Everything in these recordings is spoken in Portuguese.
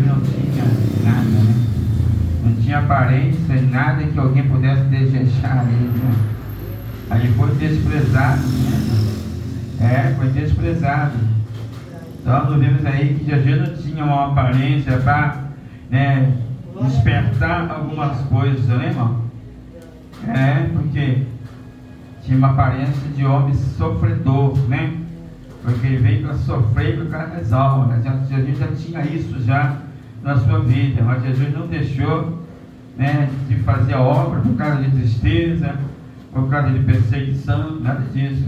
ele não tinha nada, né? Não tinha aparência, nada que alguém pudesse desejar ele, né? Aí foi desprezado, né? Foi desprezado. Então nós vemos aí que Jesus não tinha uma aparência para, né, despertar algumas coisas, né, irmão? Porque tinha uma aparência de homem sofredor, né? Porque ele veio para sofrer por causa das almas. Jesus já tinha isso já na sua vida, mas Jesus não deixou, né, de fazer a obra por causa de tristeza, por causa de perseguição, nada disso.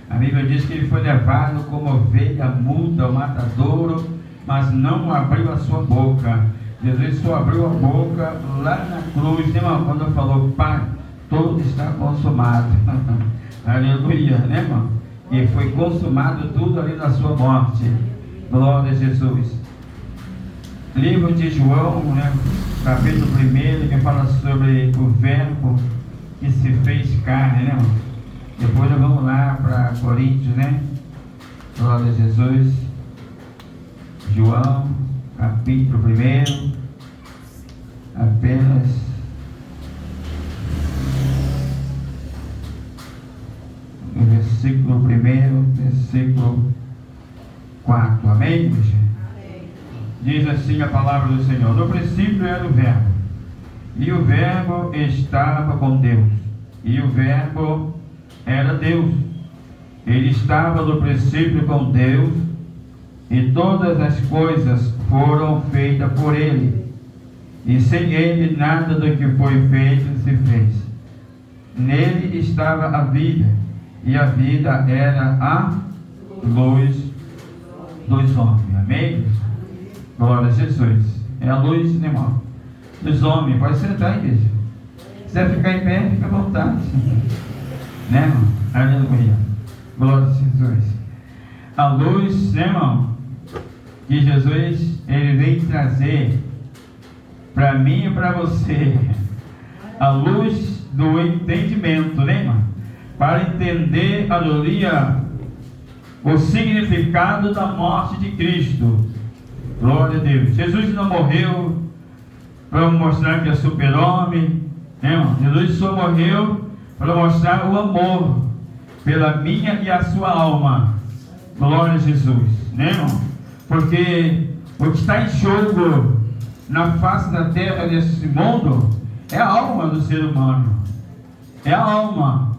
A Bíblia diz que ele foi levado como ovelha muda ao matadouro, mas não abriu a sua boca. Jesus só abriu a boca lá na cruz, né, irmão? Quando falou: Pai, tudo está consumado. Aleluia, né, irmão? E foi consumado tudo ali na sua morte. Glória a Jesus. Livro de João, né, capítulo 1, que fala sobre o verbo que se fez carne, né, irmão? Depois nós vamos lá para Coríntios, né? Glória a Jesus. João, capítulo 1, apenas no versículo 1, versículo 4. Amém, igreja? Amém. Diz assim a palavra do Senhor: no princípio era o verbo, e o verbo estava com Deus, e o verbo era Deus. Ele estava no princípio com Deus, e todas as coisas foram feitas por ele, e sem ele nada do que foi feito se fez. Nele estava a vida, e a vida era a luz dos homens. Amém? Glória a Jesus. É a luz, né, irmão? Dos homens. Pode sentar, igreja. Se quiser ficar em pé, fica à vontade. Né, irmão? Aleluia. Glória a Jesus. A luz, né, irmão, que Jesus, ele veio trazer para mim e para você. A luz do entendimento, né, irmão? Para entender, aleluia, o significado da morte de Cristo. Glória a Deus. Jesus não morreu para mostrar que é super-homem, né, irmão? Jesus só morreu para mostrar o amor pela minha e a sua alma. Glória a Jesus, né, irmão? Porque o que está em jogo na face da terra desse mundo é a alma do ser humano. É a alma.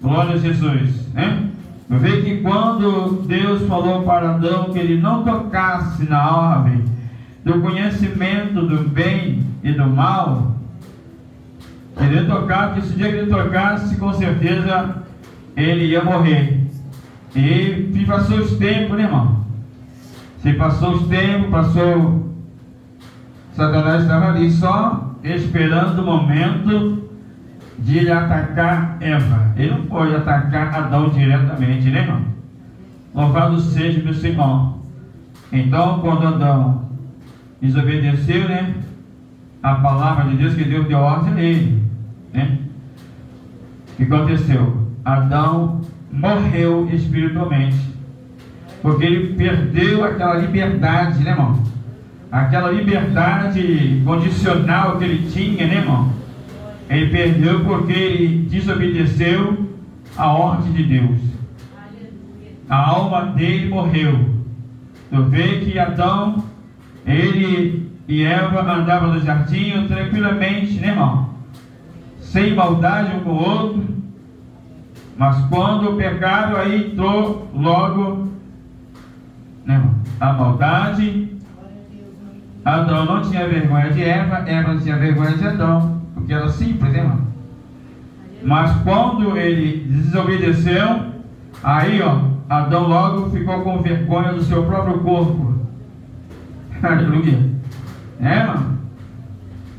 Glória a Jesus, né? Eu vejo que quando Deus falou para Adão que ele não tocasse na árvore do conhecimento do bem e do mal, ele tocar, que esse dia que ele tocasse, com certeza ele ia morrer. E passou os tempos, né, irmão? Se passou os tempos, Satanás estava ali só esperando o momento de ele atacar Eva. Ele não pode atacar Adão diretamente, né, irmão? Louvado seja o Senhor. Então, quando Adão desobedeceu, né, a palavra de Deus, que Deus deu ordem a ele, né? O que aconteceu? Adão morreu espiritualmente, porque ele perdeu aquela liberdade, né, irmão? Aquela liberdade condicional que ele tinha, né, irmão? Ele perdeu porque ele desobedeceu a ordem de Deus. A alma dele morreu. Tu vê que Adão, ele e Eva andavam no jardim tranquilamente, né, irmão? Sem maldade um com o outro. Mas quando o pecado, aí entrou logo, né, irmão, a maldade. Adão não tinha vergonha de Eva, Eva não tinha vergonha de Adão, porque era simples, né, irmão? Mas quando ele desobedeceu, aí, Adão logo ficou com vergonha do seu próprio corpo. Aleluia. Irmão?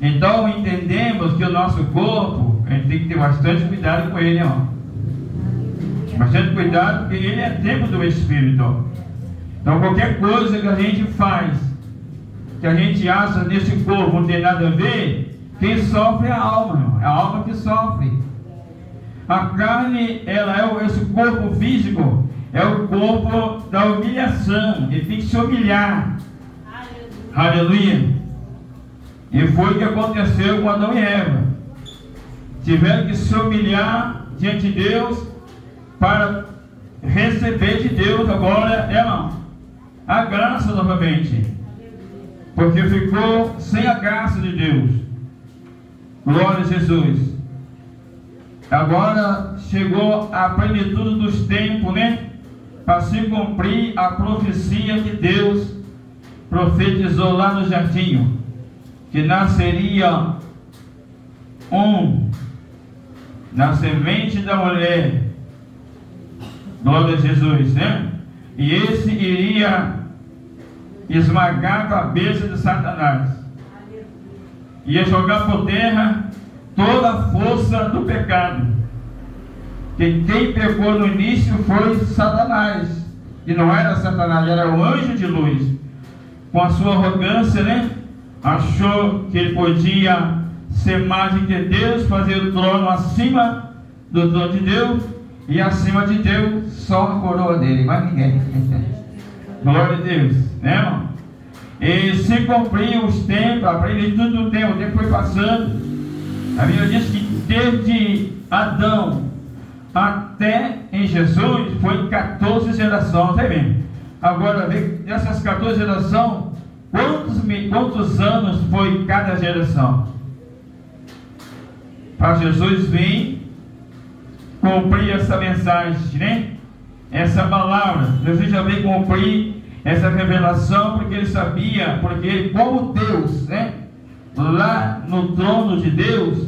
Então entendemos que o nosso corpo, a gente tem que ter bastante cuidado com ele, irmão. Bastante cuidado, porque ele é templo do Espírito. Então qualquer coisa que a gente faz, que a gente acha nesse corpo não tem nada a ver, quem sofre é a alma, irmão. É a alma que sofre. A carne, ela é esse corpo físico, é o corpo da humilhação. Ele tem que se humilhar. Aleluia. E foi o que aconteceu com Adão e Eva. Tiveram que se humilhar diante de Deus para receber de Deus agora, a graça novamente. Porque ficou sem a graça de Deus. Glória a Jesus. Agora chegou a plenitude dos tempos, para se cumprir a profecia que Deus profetizou lá no jardim, que nasceria na semente da mulher. Glória a Jesus, E esse iria esmagar a cabeça de Satanás. Ia jogar por terra toda a força do pecado. Que quem pecou no início foi Satanás. E não era Satanás, era o anjo de luz. Com a sua arrogância, achou que ele podia ser mais do que Deus, fazer o trono acima do trono de Deus. E acima de Deus, só a coroa dele, mais ninguém. Glória a Deus, irmão? E se cumpriu os tempos, a plenitude do tempo, o tempo foi passando. A Bíblia diz que desde Adão até em Jesus foi 14 gerações, mesmo? Agora, dessas 14 gerações, quantos anos foi cada geração? Para Jesus vir cumprir essa mensagem, essa palavra. Jesus já veio cumprir essa revelação, porque ele sabia, porque ele, como Deus, lá no trono de Deus,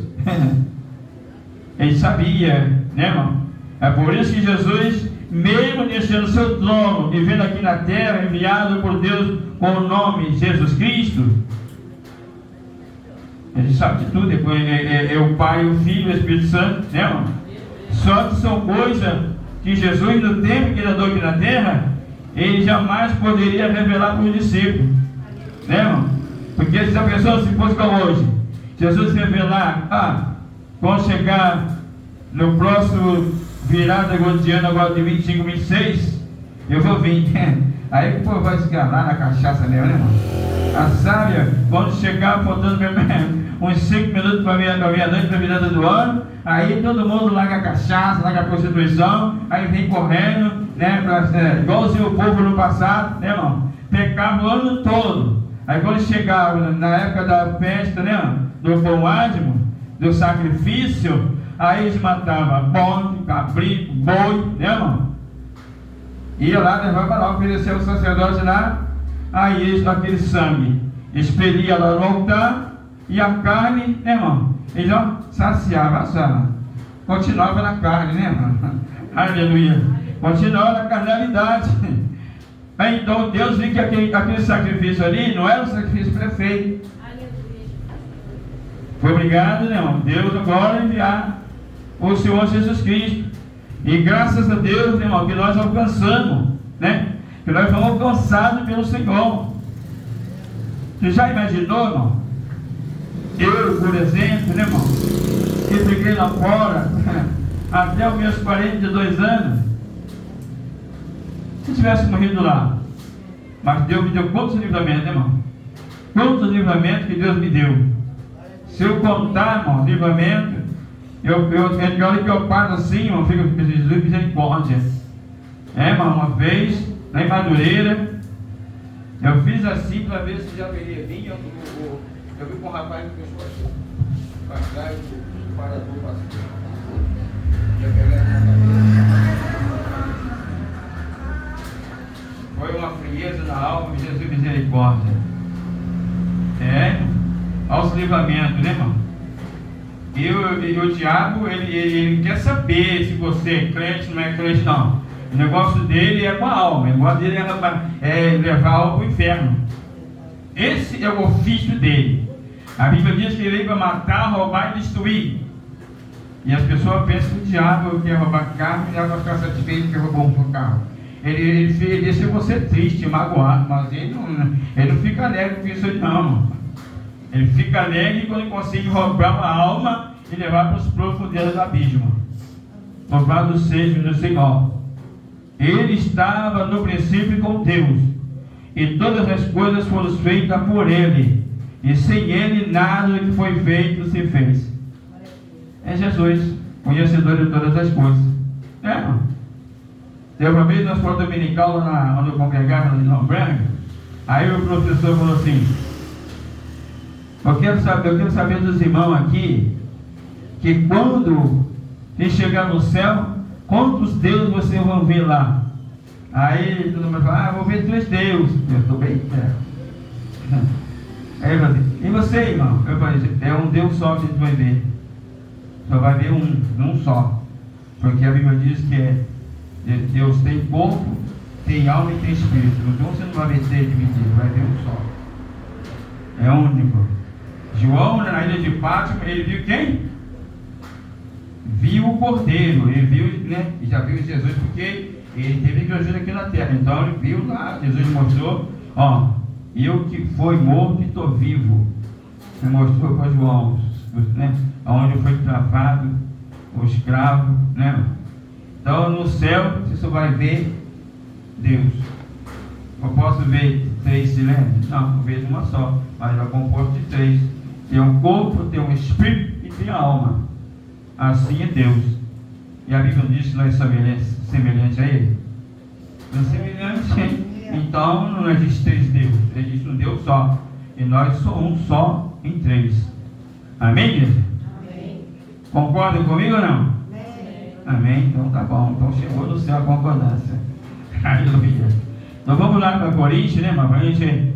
ele sabia, irmão? É por isso que Jesus, mesmo deixando seu trono e vindo aqui na terra, enviado por Deus com o nome Jesus Cristo, ele sabe de tudo, é o Pai, o Filho e o Espírito Santo, irmão? Só que são coisas que Jesus, no tempo que ele andou aqui na terra, ele jamais poderia revelar para os discípulos, irmão? Porque se a pessoa, se fosse como hoje, Jesus revelar, quando chegar no próximo virada de ano, agora de 25, 26, eu vou vir. Aí o povo vai se enganar na cachaça mesmo, irmão? A sábia, quando chegar, faltando uns 5 minutos para meia-noite, para a virada do ano, aí todo mundo larga a cachaça, larga a prostituição, aí vem correndo, igualzinho o povo no passado, irmão? Pecava o ano todo. Aí quando chegava na época da festa, do pão ázimo, do sacrifício, aí eles matavam bode, cabrito, boi, irmão? Ia lá, levava lá, oferecia ao sacerdote lá, aí eles, aquele sangue, expelia lá no altar, e a carne, irmão? Eles saciavam a sala, continuava na carne, irmão? Aleluia! Continuava na carnalidade. Aí, então Deus viu que aquele sacrifício ali não era um sacrifício perfeito. Foi obrigado, irmão, Deus agora enviar o Senhor Jesus Cristo. E graças a Deus, irmão, que nós alcançamos, que nós fomos alcançados pelo Senhor. Você já imaginou, irmão? Eu, por exemplo, irmão, que fiquei lá fora até os meus 42 anos. Se tivesse morrido lá, mas Deus me deu quantos livramentos, irmão? Quantos livramentos que Deus me deu? Se eu contar, irmão, livramento, na hora que eu paro assim, irmão, fico com Jesus misericórdia. Irmão, uma vez, lá em Madureira, eu fiz assim para ver se já veria vir. Eu vi com o rapaz que fechou para trás, o parador passou. Foi uma frieza na alma, Jesus misericórdia. Aos livramentos, irmão? E o diabo, ele quer saber se você é crente ou não é crente, não. O negócio dele é com a alma, o negócio dele é levar a alma para o inferno. Esse é o ofício dele. A Bíblia diz que ele veio para matar, roubar e destruir. E as pessoas pensam que o diabo quer roubar carro e já vai ficar satisfeito que roubou um carro. Ele deixa você triste, magoado, mas ele não fica alegre com isso aí, não. Ele fica alegre quando consegue roubar uma alma e levar para as profundezas do abismo. Louvado seja o Senhor. Ele estava no princípio com Deus. e todas as coisas foram feitas por Ele, e sem Ele nada do que foi feito se fez. É Jesus, conhecedor de todas as coisas. Irmão. Teve uma vez na escola dominical, onde eu congregava em Nova Branca, aí o professor falou assim: eu quero saber dos irmãos aqui, que quando quem chegar no céu, quantos deuses vocês vão ver lá? Aí todo mundo fala: vou ver 3 deuses. Eu estou bem certo. Aí eu falei: e você, irmão? Eu falei: é um Deus só que a gente vai ver. Só vai ver um só. Porque a Bíblia diz que Deus tem corpo, tem alma e tem espírito. Então você não vai ver 3 divididos, vai ver um só. É único. João, na ilha de Pátimo, ele viu quem? Viu o Cordeiro. Ele viu, né? E já viu Jesus, porque ele teve que agir aqui na terra. Então ele viu lá, Jesus mostrou: ó, eu que fui morto e estou vivo. Ele mostrou para João, né? Onde foi travado o escravo, né? Então no céu você só vai ver Deus. Eu posso ver 3 cilindros? Não, eu vejo uma só, mas é composto de 3. Tem um corpo, tem um espírito e tem a alma. Assim é Deus. E a Bíblia diz que nós somos semelhantes a Ele. Nós semelhantes, então não existe 3 deuses, existe um Deus só. E nós somos um só em 3. Amém, igreja? Amém. Concordam comigo ou não? Amém. Amém, então tá bom. Então chegou no céu a concordância. Aleluia. Então vamos lá para Coríntios, né, irmão? Para a gente.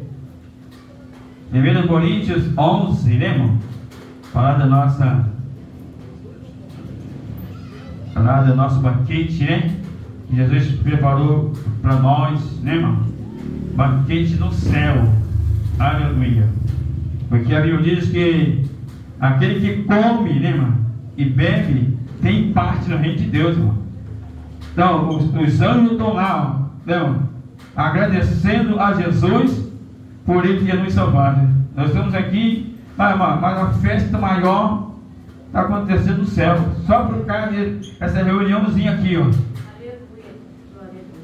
1 Coríntios 11, né, irmão? Falar do nosso banquete, né? Que Jesus preparou para nós, né, irmão? Banquete no céu. Aleluia. Porque a Bíblia diz que aquele que come, né, irmão, e bebe, tem parte no reino de Deus, irmão. Então, os anjos estão lá, então, agradecendo a Jesus por Ele ter nos salvado. Nós estamos aqui, mas a festa maior está acontecendo no céu, só por causa dessa reuniãozinha aqui, ó.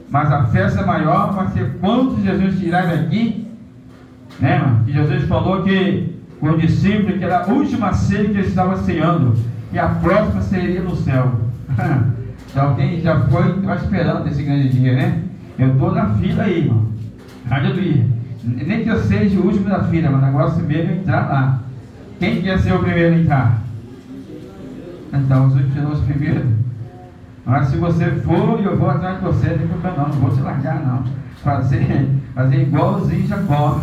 Mas a festa maior vai ser quando Jesus tirar daqui, né, irmão? Que Jesus falou que com o discípulo, que era a última ceia que ele estava ceando, e a próxima seria no céu. Então alguém já foi esperando esse grande dia, né? Eu estou na fila aí, irmão. Aleluia. Nem que eu seja o último da fila, mas o negócio mesmo é entrar lá. Quem quer ser o primeiro a entrar? Então, os últimos serão os primeiros. Mas se você for, eu vou atrás de você, não vou te largar, não. Fazer igualzinho Jacó.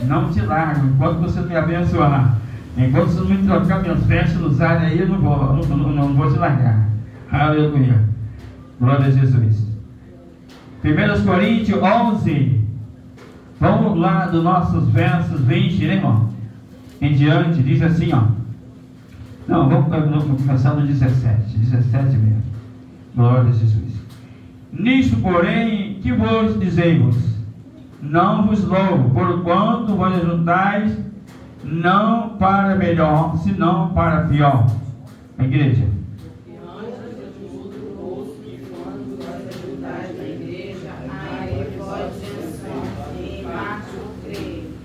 Não te largo, enquanto você me abençoar. Enquanto você não me trocar minhas festas nos ares aí, eu não vou te largar. Aleluia. Glória a Jesus. 1 Coríntios 11. Vamos lá dos nossos versos 20, né, irmão? Em diante, diz assim, ó. Não, vamos começar no 17. 17 mesmo. Glória a Jesus. Nisto, porém, que vos dizemos? Não vos louvo, porquanto vos juntais não para melhor, senão para pior. A igreja.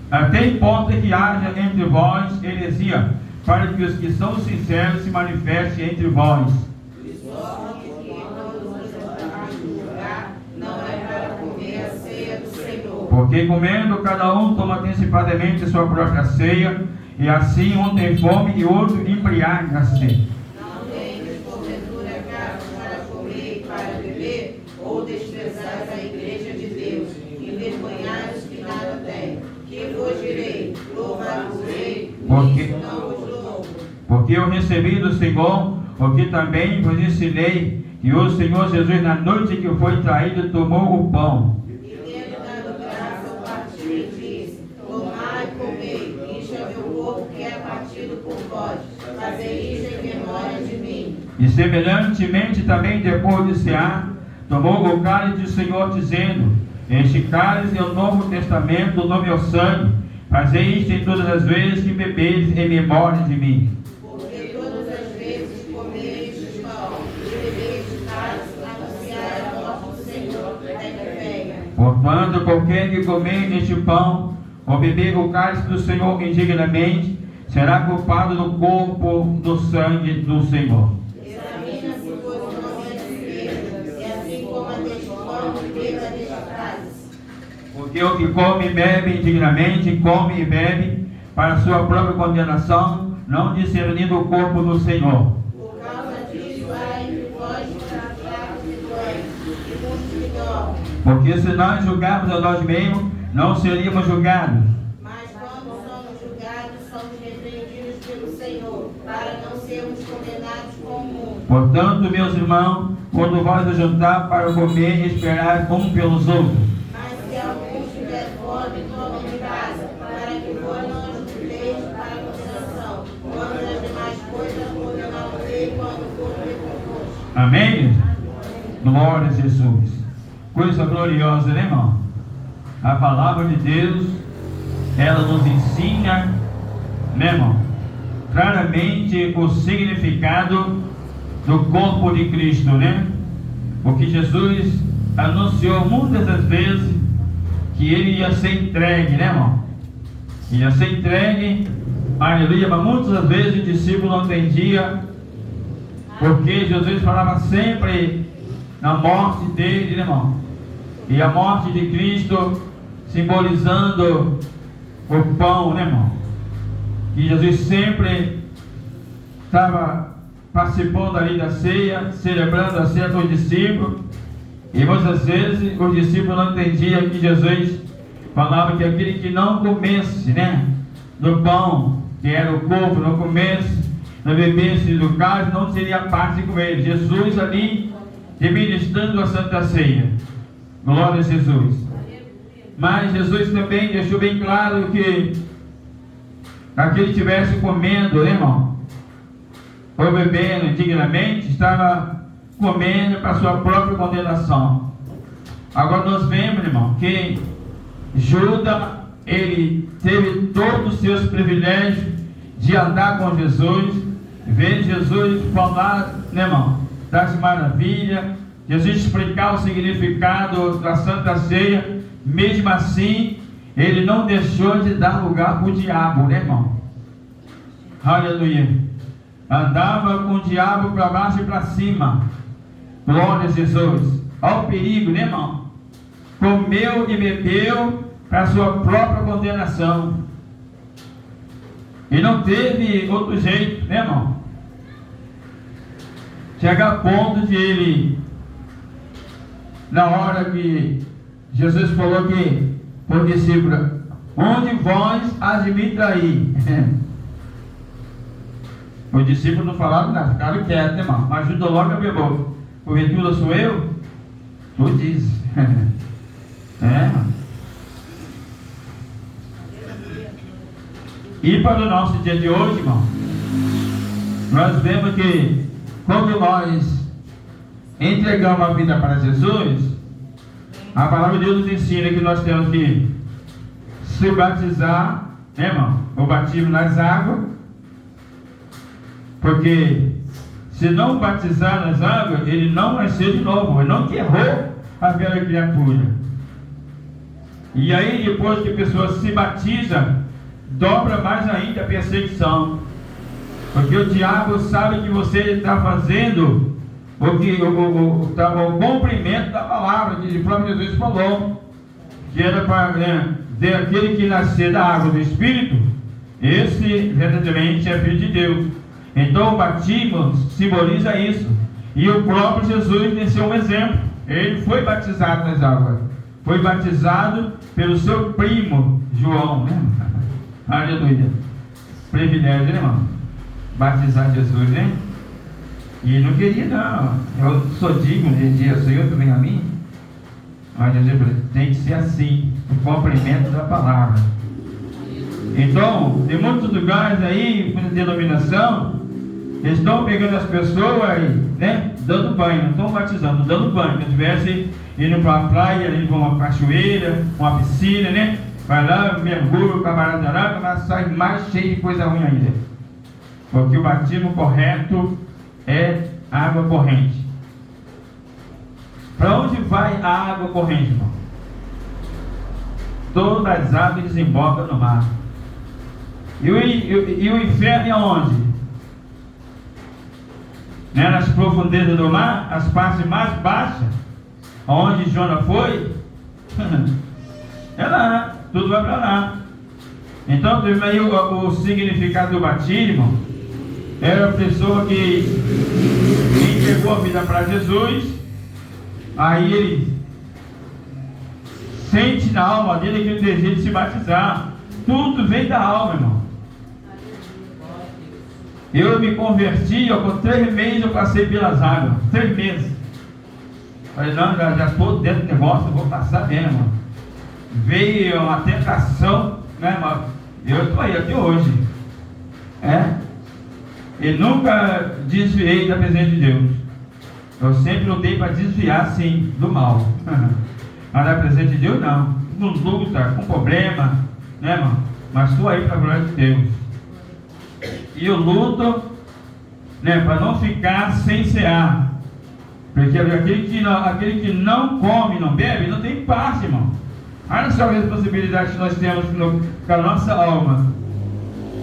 Até importa que haja entre vós heresia, para que os que são sinceros se manifestem entre vós. Porque comendo cada um toma antecipadamente sua própria ceia, e assim um tem fome e outro embriaga-se. Não tendes porventura casa para comer e para beber, ou desprezais a igreja de Deus, envergonhais os que nada têm. Que vos direi, louvar-vos-ei, nisso não vos louvo. Porque eu recebi do Senhor, o que também vos ensinei, que o Senhor Jesus, na noite que foi traído, tomou o pão. E semelhantemente também depois de cear, tomou o cálice do Senhor, dizendo: este cálice é o novo testamento do meu sangue. Fazei isto em todas as vezes que bebedes em memória de mim. Porque todas as vezes que comereis pão e bebereis cálice, anunciai a morte do Senhor até que venha. Portanto, qualquer que comer este pão ou beber o cálice do Senhor indignamente, será culpado do corpo, do sangue do Senhor. Examina-se, pois, o nome a si mesmo, e assim coma deste pão e beba deste cálice. Porque o que come e bebe indignamente, come e bebe para sua própria condenação, não discernindo o corpo do Senhor. Por causa disso, há entre vós fracos e doentes, e muitos que dormem. Porque se nós julgarmos a nós mesmos, não seríamos julgados. Mas quando somos julgados, somos repreendidos pelo Senhor, para não sermos condenados com o mundo. Portanto, meus irmãos, quando vós ajuntar para comer, esperai um pelos outros. Mas se algum tiver fome, tome em casa, para que vós não ajunteis para a condenação, quando as demais coisas poderão quando for recomposto. Amém? Glória a Jesus. Coisa gloriosa, né, irmão? A palavra de Deus, ela nos ensina, né, irmão, claramente o significado do corpo de Cristo, né? Porque Jesus anunciou muitas das vezes que ele ia ser entregue, né, irmão? Ia ser entregue, aleluia, mas muitas das vezes o discípulo não entendia, porque Jesus falava sempre na morte dele, né, irmão? E a morte de Cristo simbolizando o pão, né, irmão? E Jesus sempre estava participando ali da ceia, celebrando a ceia com os discípulos. E muitas vezes os discípulos não entendiam que Jesus falava que aquele que não comesse, né, do pão, que era o corpo, não comesse, não bebesse do cálice, não seria parte com ele. Jesus ali administrando a Santa Ceia. Glória a Jesus. Mas Jesus também deixou bem claro que aquele que estivesse comendo, né, irmão, ou bebendo indignamente, estava comendo para sua própria condenação. Agora nós vemos, irmão, que Judas, ele teve todos os seus privilégios de andar com Jesus, ver Jesus falar, né, irmão, das maravilhas, Jesus explicar o significado da Santa Ceia. Mesmo assim, ele não deixou de dar lugar para o diabo, né, irmão? Aleluia. Andava com o diabo para baixo e para cima. Glória a Jesus. Olha o perigo, né, irmão? Comeu e bebeu para a sua própria condenação. E não teve outro jeito, né, irmão? Chega a ponto de ele, na hora que Jesus falou que para o discípulo, onde vós as de me trair? Os discípulos não falaram nada, ficaram quietos, né, irmão? Mas Judas logo abriu a boca. Porventura sou eu? Tu dizes. Mano. E para o nosso dia de hoje, irmão, nós vemos que quando nós entregamos a vida para Jesus, a palavra de Deus nos ensina que nós temos que se batizar, né, irmão? O batismo nas águas, porque se não batizar nas águas, ele não nasceu de novo, ele não enterrou a velha criatura. E aí, depois que a pessoa se batiza, dobra mais ainda a perseguição, porque o diabo sabe que você está fazendo o cumprimento da palavra que o próprio Jesus falou, que era para ter aquele que nascer da água do Espírito, esse verdadeiramente é filho de Deus. Então o batismo simboliza isso, e o próprio Jesus deixou um exemplo. Ele foi batizado nas águas, foi batizado pelo seu primo João, né? Aleluia. Privilégio, né, irmão? Batizar Jesus, né? E não queria, não. Eu sou digno de dizer, Senhor, tu vem a mim. Mas Jesus falou, tem que ser assim, o cumprimento da palavra. Então, tem muitos lugares aí, com denominação, eles estão pegando as pessoas aí, né? Dando banho, não estão batizando, dando banho. Se tivesse indo para a praia, indo para uma cachoeira, uma piscina, né? Vai lá, mergulha, o camarada lá, mas sai mais cheio de coisa ruim ainda. Porque o batismo correto é água corrente. Para onde vai a água corrente, irmão? todas as águas desembocam no mar. E o inferno é onde? Né? Nas profundezas do mar, as partes mais baixas, onde Jonas foi, é lá, tudo vai para lá. Então, aí o significado do batismo era a pessoa que entregou a vida para Jesus, aí ele sente na alma dele aquele desejo de se batizar. Tudo vem da alma, irmão. Eu me converti, com 3 meses eu passei pelas águas. 3 meses. Falei, não, já estou dentro do negócio, eu vou passar mesmo. Veio uma tentação, né, irmão? Eu estou aí até hoje. E nunca desviei da presença de Deus. Eu sempre lutei para desviar, sim, do mal. Mas na presença de Deus, não. Com luta, com problema, né, irmão? Mas estou aí para a glória de Deus. E eu luto, né, para não ficar sem cear. Porque aquele que não come, não bebe, não tem parte, irmão. Olha só a responsabilidade que nós temos com a nossa alma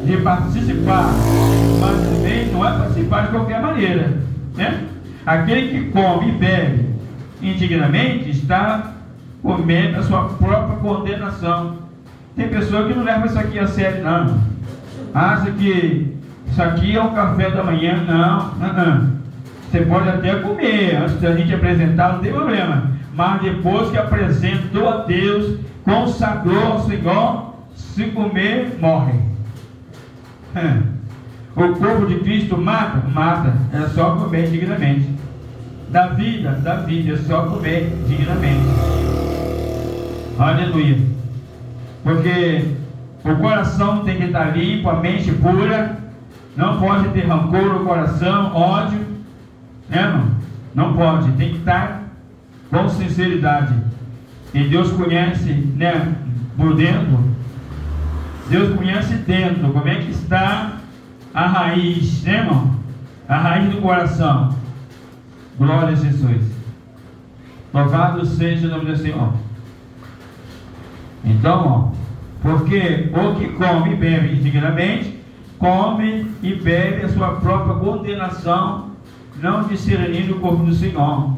de participar, mas também não é participar de qualquer maneira, né? Aquele que come e bebe indignamente está comendo a sua própria condenação. Tem pessoa que não leva isso aqui a sério, não. Acha que isso aqui é o café da manhã. Não. Você pode até comer antes da gente apresentar, não tem problema. Mas depois que apresentou a Deus, consagrou ao Senhor, se comer, morre. O corpo de Cristo mata, é só comer dignamente. Da vida, é só comer dignamente. Aleluia. Porque o coração tem que estar limpo, a mente pura. Não pode ter rancor no coração, ódio, né, irmão? Não pode, tem que estar com sinceridade. E Deus conhece, né, por dentro. Deus conhece dentro como é que está a raiz, né, irmão? A raiz do coração. Glória a Jesus. Louvado seja o nome do Senhor. Então, porque o que come e bebe indignamente, come e bebe a sua própria condenação, não discernindo o corpo do Senhor,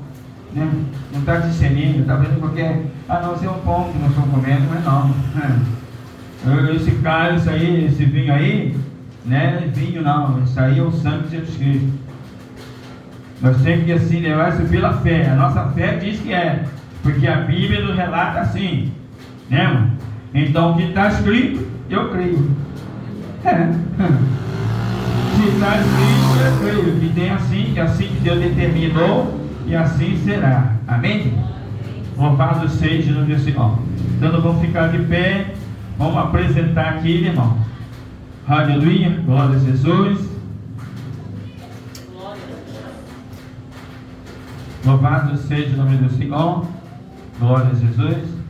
né? Não está discernindo, está vendo qualquer, não, isso é um pão que nós estamos comendo, mas não. Esse cálice aí, esse vinho aí, né? Vinho não, isso aí é o sangue de Jesus Cristo. Nós temos que assim levar isso pela fé. A nossa fé diz que é, porque a Bíblia nos relata assim, né, irmão? Então o que está escrito, eu creio. Se está escrito, eu creio que tem assim, que assim que Deus determinou, e assim será. Amém? Louvado seja o nome do Senhor. Então vamos ficar de pé. Vamos apresentar aqui, irmão. Aleluia, glória a Jesus. Louvado seja o nome do Senhor. Glória a Jesus.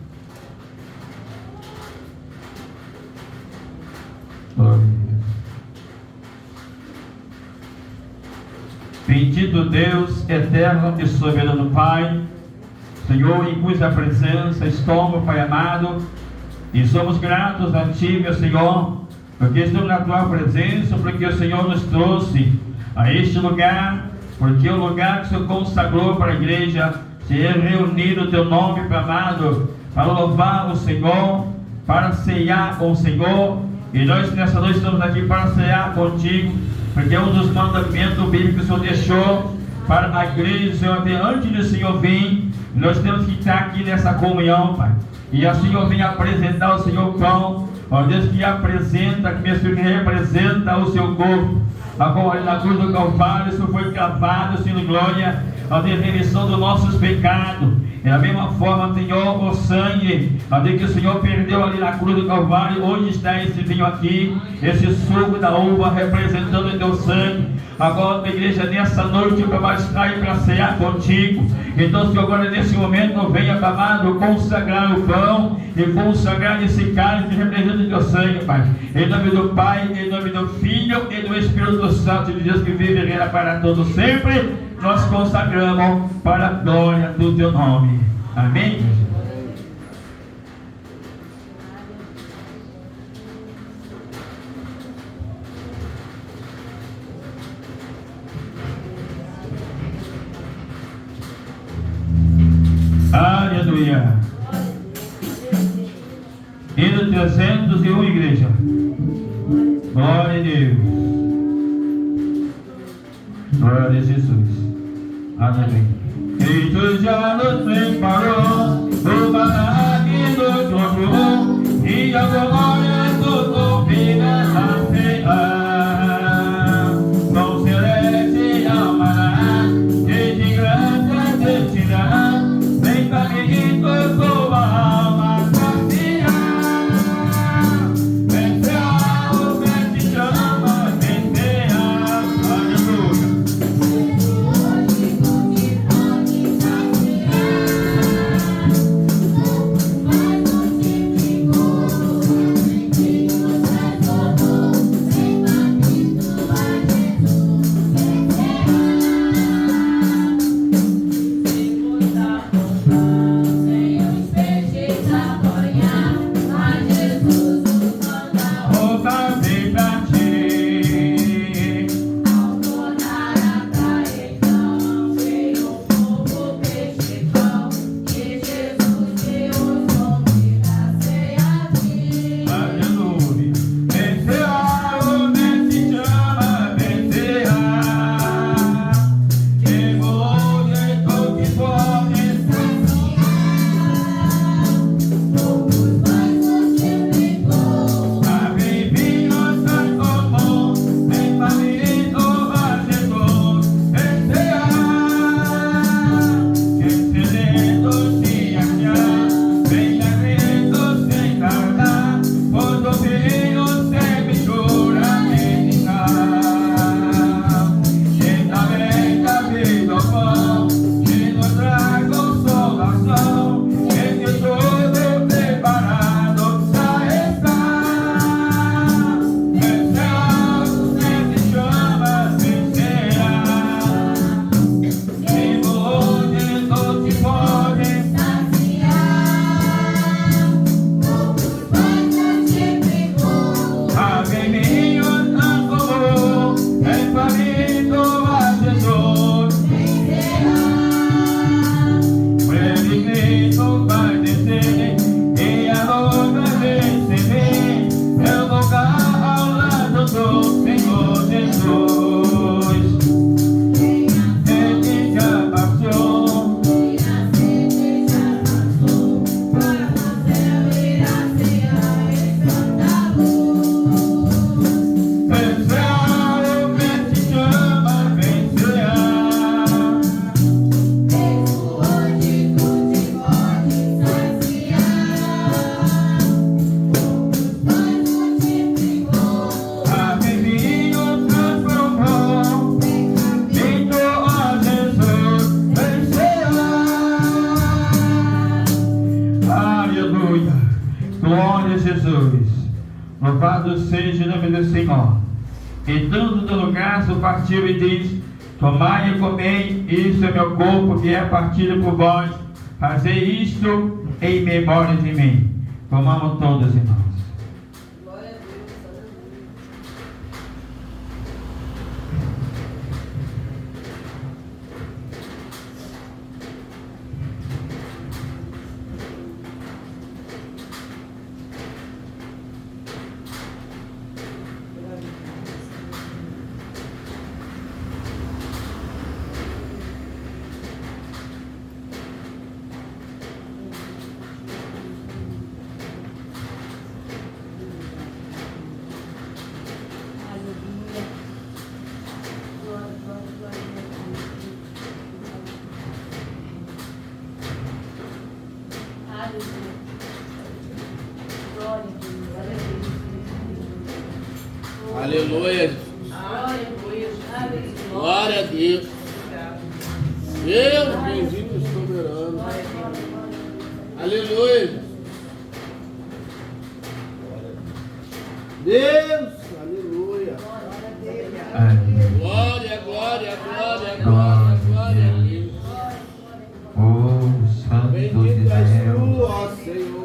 Glória a Deus. Bendito Deus, eterno e soberano Pai, Senhor, em cuja presença estamos, Pai amado, e somos gratos a Ti, meu Senhor, porque estamos na Tua presença, porque o Senhor nos trouxe a este lugar, porque o lugar que o Senhor consagrou para a igreja se reunir o Teu nome, Pai amado, para louvar o Senhor, para ceiar com o Senhor. E nós nessa noite estamos aqui para ceiar contigo, porque é um dos mandamentos bíblicos que o Senhor deixou para a igreja, Senhor, antes do Senhor vir. Nós temos que estar aqui nessa comunhão, Pai. E o Senhor vem apresentar o Senhor pão, ó Deus, que apresenta, que meu Senhor representa o seu corpo. Agora na cruz do Calvário, isso foi cravado, Senhor, glória, ó Deus, remissão dos nossos pecados. Da mesma forma, Senhor, o sangue, ó Deus, que o Senhor perdeu ali na cruz do Calvário, onde está esse vinho aqui, esse suco da uva representando o teu sangue. Agora, igreja, nessa noite, eu vai estar aí para cear contigo. Então, Senhor, agora nesse momento, venha, amado, consagrar o pão e consagrar esse cálice representando o teu sangue, Pai. Em nome do Pai, em nome do Filho e do Espírito Santo de Deus que vive e reina para todos sempre, nós consagramos para a glória do teu nome. Amém? Aleluia. Hino 301, igreja. Glória a Deus. Glória a Jesus. Aleluia. Cristo já nos preparou o maná que nos comprou e a glória nos convida a cear. Com celestial maná que de grande destina vem caminho com a alma saciar. Vencerá o que te chama, vencerá. Aleluia. Glória a Jesus. Louvado seja o nome do Senhor. Entrando no lugar, se partiu e diz: tomai e comei, isso é meu corpo que é partido por vós. Fazei isto em memória de mim. Comamos todos, irmãos. Aleluia. Glória a Deus. Deus bendito e soberano. Aleluia. Deus, aleluia. Glória, glória, glória, glória, glória a Deus. Oh, Santo de Israel. Ó Senhor.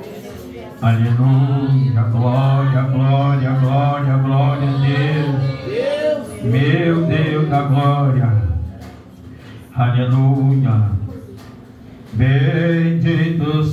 Aleluia, glória, glória, glória, glória a Deus. Meu Deus da glória. Aleluia. Bendito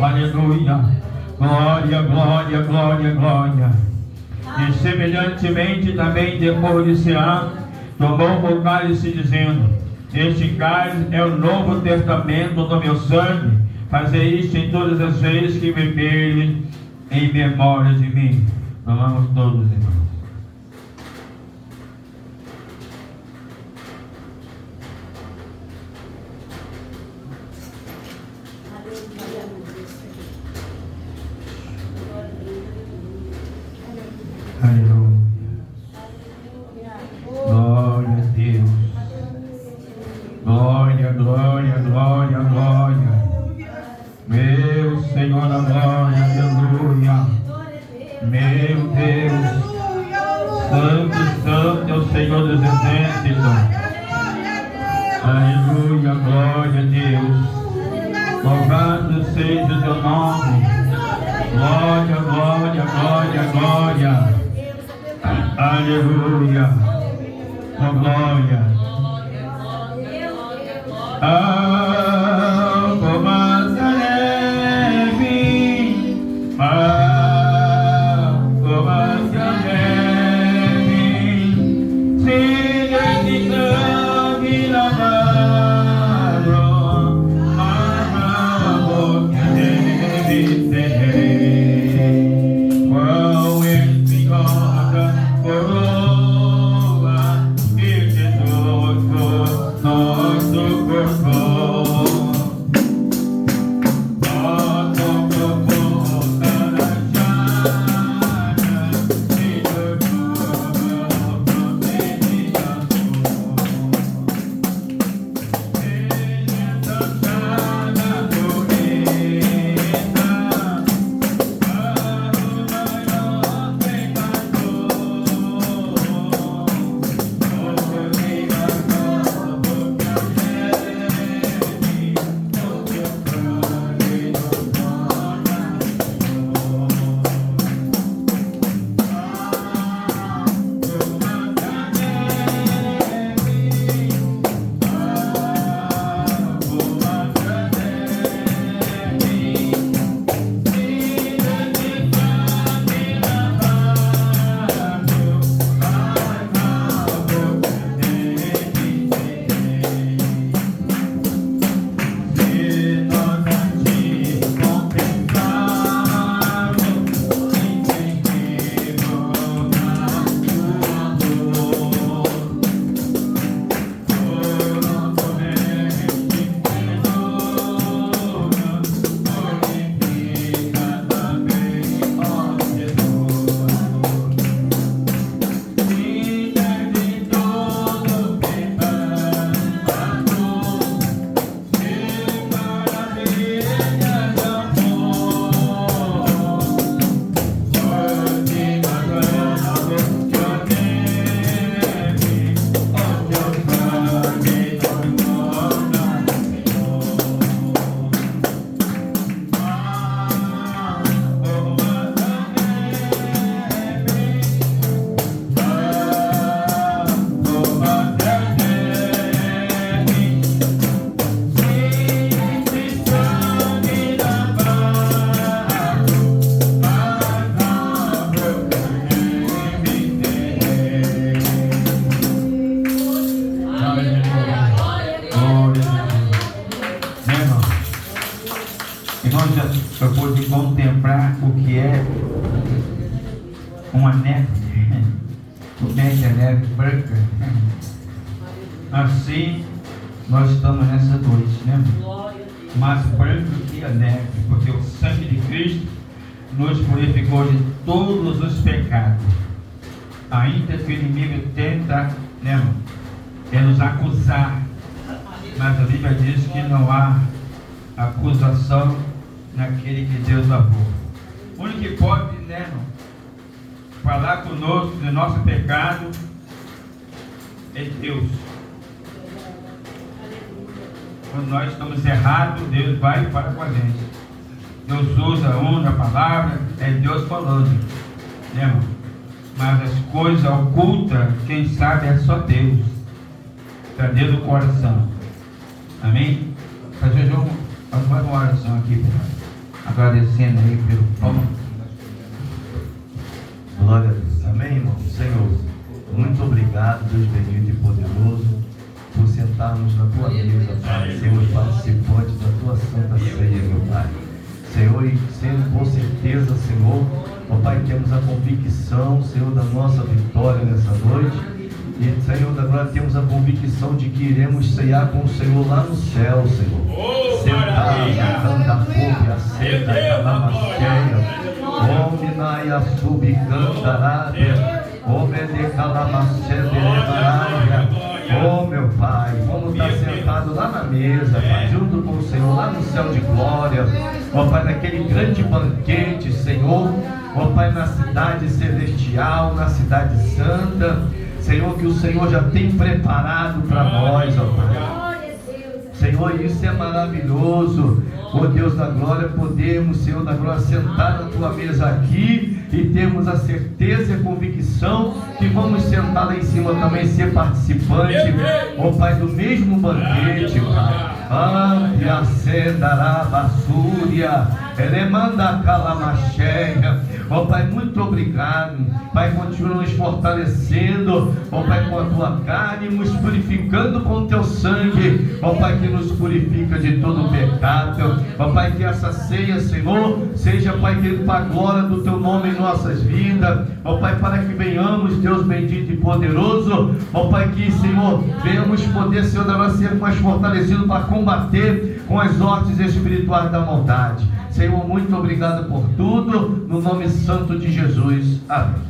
Aleluia. Glória, glória, glória, glória. E semelhantemente também, depois de cear, tomou o cálice dizendo: este cálice é o novo testamento do meu sangue. Fazei isto em todas as vezes que beberem em memória de mim. Tomamos todos, irmãos. Aleluia. Glória a Deus. Glória, glória, glória, glória. Meu Senhor da glória, aleluia. Meu Deus. Santo, santo é o Senhor dos exércitos. Aleluia, glória a Deus. Louvado seja o teu nome. Glória, glória, glória, glória. Aleluia. Oh, glória. Comanda leve. Comanda leve. Siga de sangue lavado. A boca deve ser. Qual espinhosa coroa que Jesus por nosso corpo. Eu pude contemplar o que é uma neve, o que é neve branca. Assim nós estamos nessa noite, né? Mais branco que a neve, porque o sangue de Cristo nos purificou de todos os pecados. Ainda que o inimigo tenta, né, nos acusar, mas a Bíblia diz que não há acusação naquele que Deus lavou. O único que pode, né, falar conosco do nosso pecado é Deus. Quando nós estamos errados, Deus vai para com a gente. Deus usa a palavra, é Deus falando, né, irmão? Mas as coisas ocultas, quem sabe é só Deus. Está dentro do coração. Amém? Fazer uma oração aqui, pessoal. agradecendo aí pelo pão. Glória a Deus. Amém, irmão? Senhor, muito obrigado, Deus bendito e poderoso, por sentarmos na tua mesa, Pai. Senhor, participante da tua santa ceia, meu Pai. Senhor, e com certeza, Senhor, ó Pai, temos a convicção, Senhor, da nossa vitória nessa noite. E, Senhor, agora temos a convicção de que iremos ceiar com o Senhor lá no céu, Senhor. Sentados, canta a seta, calamacheia, Omina subcantarada, Omene calamacheia, oh meu Pai, vamos estar sentados lá na mesa, Pai, junto com o Senhor, lá no céu de glória, ó Pai, naquele grande banquete, Senhor, ó Pai, na cidade celestial, na cidade santa, Senhor, que o Senhor já tem preparado para nós, ó Pai. Senhor, isso é maravilhoso. Oh Deus da glória, podemos, Senhor da glória, sentar na tua mesa aqui e temos a certeza e a convicção que vamos sentar lá em cima também, ser participante, oh Pai, do mesmo banquete, Pai. Ante a sendará basúria, elemanda calamacheia. Ó Pai, muito obrigado. Pai, continua nos fortalecendo, ó Pai, com a tua carne, nos purificando com o teu sangue, ó Pai, que nos purifica de todo o pecado. Ó Pai, que essa ceia, Senhor, seja, Pai querido, para a glória do teu nome em nossas vidas. Ó Pai, para que venhamos, Deus bendito e poderoso, ó Pai, que, Senhor, venhamos poder, Senhor, da nossa ser mais fortalecido para combater com as hortes espirituais da maldade. Senhor, muito obrigado por tudo, no nome santo de Jesus. Amém.